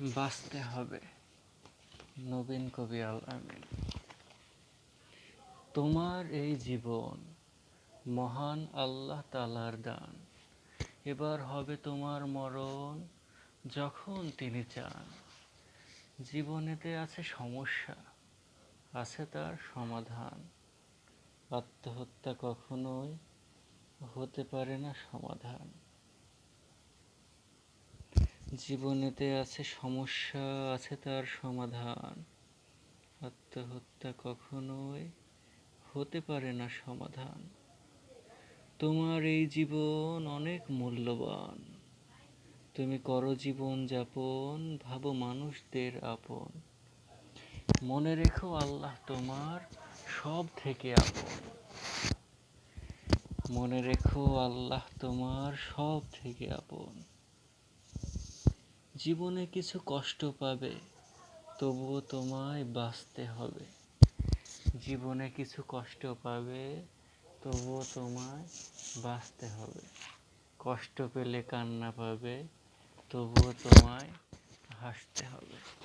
বাঁচতে হবে। নবীন কবি আল আমিন। তোমার এই জীবন মহান আল্লাহ তাআলার দান। এবার হবে তোমার মরণ যখন তিনি চান। জীবনেতে আছে সমস্যা, আছে তার সমাধান। আত্মহত্যা কখনোই হতে পারে না সমাধান। জীবনেতে আছে সমস্যা, আছে তার সমাধান। আত্মহত্যা কখনোই হতে পারে না সমাধান। তোমার এই জীবন অনেক মূল্যবান। তুমি করো জীবন যাপন, ভাবো মানুষদের আপন। মনে রেখো আল্লাহ তোমার সব থেকে আপন। মনে রেখো আল্লাহ তোমার সব থেকে আপন। জীবনে কিছু কষ্ট পাবে, তবুও তোমায় বাঁচতে হবে। জীবনে কিছু কষ্ট পাবে, তবুও তোমায় বাঁচতে হবে। কষ্ট পেলে কান্না পাবে, তবুও তোমায় হাসতে হবে।